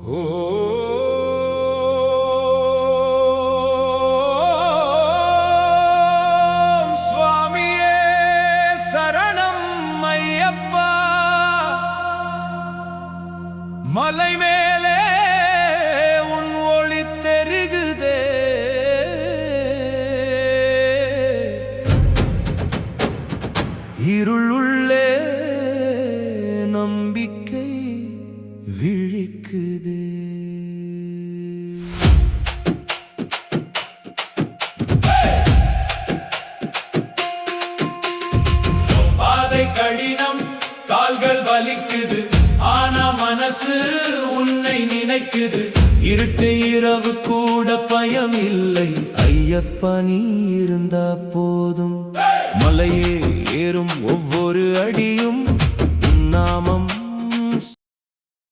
ஓம் சுவாமியே சரணம் ஐயப்பா. மலை மேலே உன் ஒளி தெரிகுதே, இருளுள்ளே நம்பிக்கை விழிக்குதே. பாதை கடினம், கால்கள் வலிக்குது, ஆனா மனசு உன்னை நினைக்குது. இருட்டு இரவு கூட பயம் இல்லை, ஐயப்பா நீ இருந்தா போதும். மலையே ஏறும் ஒவ்வொரு அடியும் உன் நாமம்